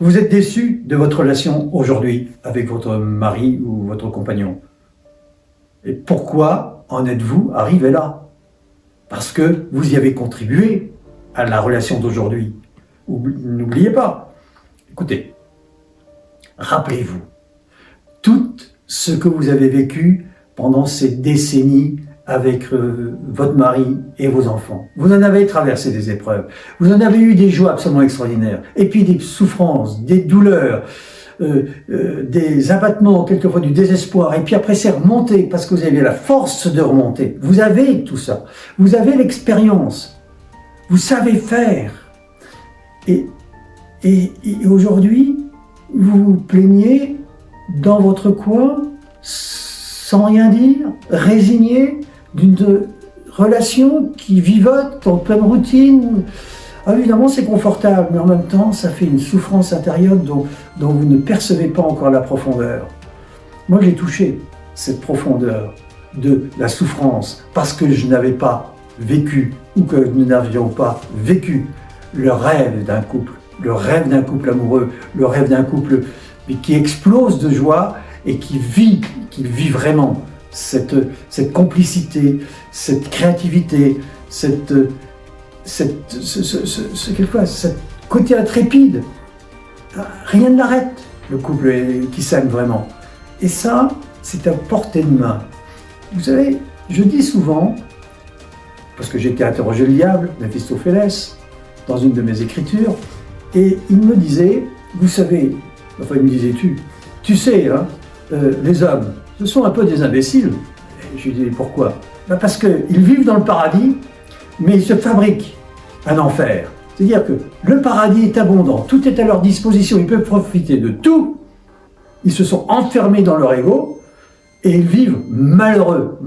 Vous êtes déçu de votre relation aujourd'hui avec votre mari ou votre compagnon. Et pourquoi en êtes-vous arrivé là? Parce que vous y avez contribué à la relation d'aujourd'hui. N'oubliez pas. Écoutez, rappelez-vous tout ce que vous avez vécu pendant ces décennies avec votre mari et vos enfants. Vous en avez traversé des épreuves, vous en avez eu des joies absolument extraordinaires, et puis des souffrances, des douleurs, des abattements, quelquefois du désespoir, et puis après c'est remonté, parce que vous avez la force de remonter. Vous avez tout ça, vous avez l'expérience, vous savez faire. Et aujourd'hui, vous vous plaignez dans votre coin, sans rien dire, résigné, d'une relation qui vivote en pleine routine. Ah, évidemment, c'est confortable, mais en même temps, ça fait une souffrance intérieure dont vous ne percevez pas encore la profondeur. Moi, j'ai touché cette profondeur de la souffrance parce que je n'avais pas vécu ou que nous n'avions pas vécu le rêve d'un couple amoureux, le rêve d'un couple qui explose de joie et qui vit vraiment cette complicité, cette créativité, cette côté intrépide. Rien ne l'arrête, le couple qui s'aime vraiment. Et ça, c'est à portée de main. Vous savez, je dis souvent, parce que j'ai été interrogé le diable, Méphistophélès, dans une de mes écritures, et il me disait, vous savez, enfin il me disait tu sais, hein, les hommes, ce sont un peu des imbéciles. Et je lui dis pourquoi? Parce qu'ils vivent dans le paradis, mais ils se fabriquent un enfer. C'est-à-dire que le paradis est abondant, tout est à leur disposition, ils peuvent profiter de tout. Ils se sont enfermés dans leur ego et ils vivent malheureux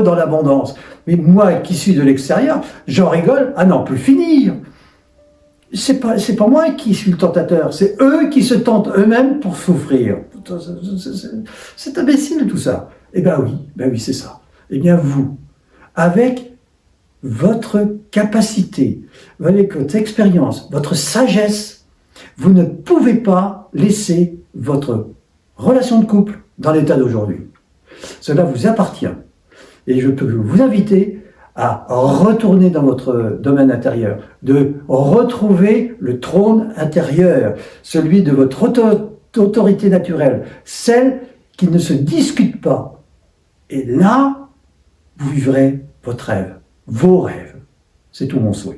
dans l'abondance. Mais moi qui suis de l'extérieur, j'en rigole à n'en plus finir. C'est pas moi qui suis le tentateur, c'est eux qui se tentent eux-mêmes pour souffrir. C'est imbécile tout ça. Eh bien oui, c'est ça. Eh bien vous, avec votre capacité, avec votre expérience, votre sagesse, vous ne pouvez pas laisser votre relation de couple dans l'état d'aujourd'hui. Cela vous appartient. Et je peux vous inviter à retourner dans votre domaine intérieur, de retrouver le trône intérieur, celui de votre autorité naturelle, celle qui ne se discute pas. Et là, vous vivrez votre rêve, vos rêves. C'est tout mon souhait.